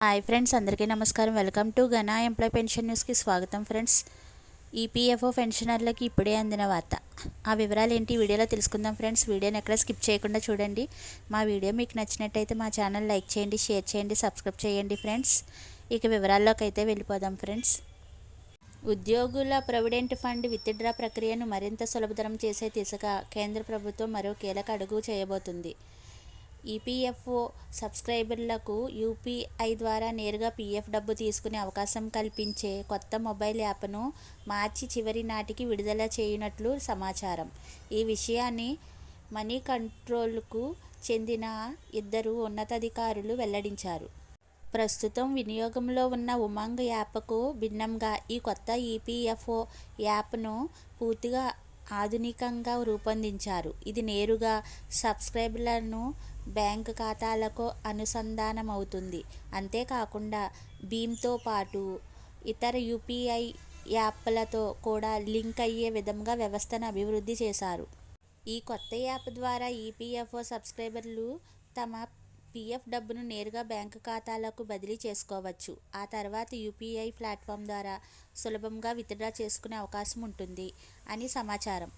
Hi friends, అందరికీ నమస్కారం. Welcome to ఘనా ఎంప్లాయ్ పెన్షన్ న్యూస్కి స్వాగతం. ఫ్రెండ్స్, ఈపీఎఫ్ఓ పెన్షనర్లకి ఇప్పుడే అందిన వార్త. ఆ వివరాలు ఏంటి వీడియోలో తెలుసుకుందాం. ఫ్రెండ్స్, వీడియోని ఎక్కడ స్కిప్ చేయకుండా చూడండి. మా వీడియో మీకు నచ్చినట్టయితే మా ఛానల్ లైక్ చేయండి, షేర్ చేయండి, సబ్స్క్రైబ్ చేయండి. ఫ్రెండ్స్, ఇక వివరాల్లోకి అయితే వెళ్ళిపోదాం. ఫ్రెండ్స్, ఉద్యోగుల ప్రొవిడెంట్ ఫండ్ విత్డ్రా ప్రక్రియను మరింత సులభతరం చేసే దిశగా కేంద్ర ప్రభుత్వం మరో కీలక అడుగు చేయబోతుంది. ఈపీఎఫ్ఓ సబ్స్క్రైబర్లకు యూపీఐ ద్వారా నేరుగా పీఎఫ్ డబ్బు తీసుకునే అవకాశం కల్పించే కొత్త మొబైల్ యాప్ను మార్చి చివరి నాటికి విడుదల చేయనున్నట్లు సమాచారం. ఈ విషయాన్ని మనీ కంట్రోల్కు చెందిన ఇద్దరు ఉన్నతాధికారులు వెల్లడించారు. ప్రస్తుతం వినియోగంలో ఉన్న ఉమంగ్ యాప్కు భిన్నంగా ఈ కొత్త ఈపీఎఫ్ఓ యాప్ను పూర్తిగా ఆధునికంగా రూపొందించారు. ఇది నేరుగా సబ్స్క్రైబర్లను బ్యాంకు ఖాతాలకు అనుసంధానమవుతుంది. అంతేకాకుండా భీమ్తో పాటు ఇతర యూపీఐ యాప్లతో కూడా లింక్ అయ్యే విధంగా వ్యవస్థను అభివృద్ధి చేశారు. ఈ కొత్త యాప్ ద్వారా ఈపీఎఫ్ఓ సబ్స్క్రైబర్లు తమ పీఎఫ్ డబ్బును నేరుగా బ్యాంకు ఖాతాలకు బదిలీ చేసుకోవచ్చు. ఆ తర్వాత యూపీఐ ప్లాట్ఫామ్ ద్వారా సులభంగా విత్డ్రా చేసుకునే అవకాశం ఉంటుంది అని సమాచారం.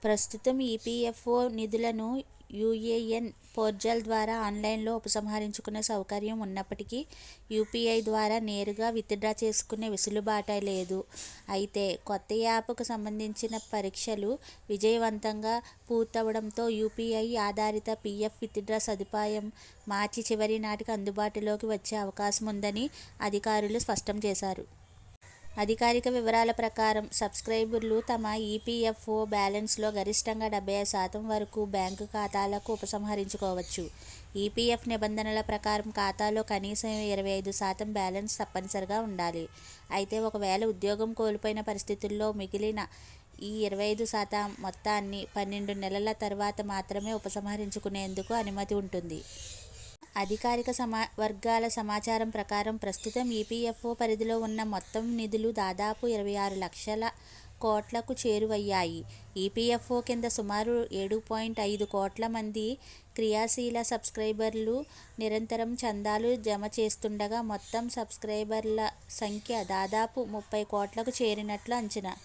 ప్రస్తుతం ఈపీఎఫ్ఓ నిధులను యూఏఎన్ పోర్టల్ ద్వారా ఆన్లైన్లో ఉపసంహరించుకునే సౌకర్యం ఉన్నప్పటికీ యూపీఐ ద్వారా నేరుగా విత్డ్రా చేసుకునే వెసులుబాటు లేదు. అయితే కొత్త యాప్కు సంబంధించిన పరీక్షలు విజయవంతంగా పూర్తవడంతో యూపీఐ ఆధారిత పీఎఫ్ విత్డ్రా సదుపాయం మార్చి చివరి నాటికి అందుబాటులోకి వచ్చే అవకాశం ఉందని అధికారులు స్పష్టం చేశారు. అధికారిక వివరాల ప్రకారం సబ్స్క్రైబర్లు తమ ఈపీఎఫ్ఓ బ్యాలెన్స్లో గరిష్టంగా 75% వరకు బ్యాంకు ఖాతాలకు ఉపసంహరించుకోవచ్చు. ఈపీఎఫ్ నిబంధనల ప్రకారం ఖాతాలో కనీసం 25% బ్యాలెన్స్ తప్పనిసరిగా ఉండాలి. అయితే ఒకవేళ ఉద్యోగం కోల్పోయిన పరిస్థితుల్లో మిగిలిన ఈ 25% మొత్తాన్ని 12 నెలల తర్వాత మాత్రమే ఉపసంహరించుకునేందుకు అనుమతి ఉంటుంది. అధికారిక వర్గాల సమాచారం ప్రకారం ప్రస్తుతం ఈపీఎఫ్ఓ పరిధిలో ఉన్న మొత్తం నిధులు దాదాపు 26 లక్షల కోట్లకు చేరువయ్యాయి. ఈపీఎఫ్ఓ కింద సుమారు 7.5 కోట్ల మంది క్రియాశీల సబ్స్క్రైబర్లు నిరంతరం చందాలు జమ చేస్తుండగా మొత్తం సబ్స్క్రైబర్ల సంఖ్య దాదాపు 30 కోట్లకు చేరినట్లు అంచనా.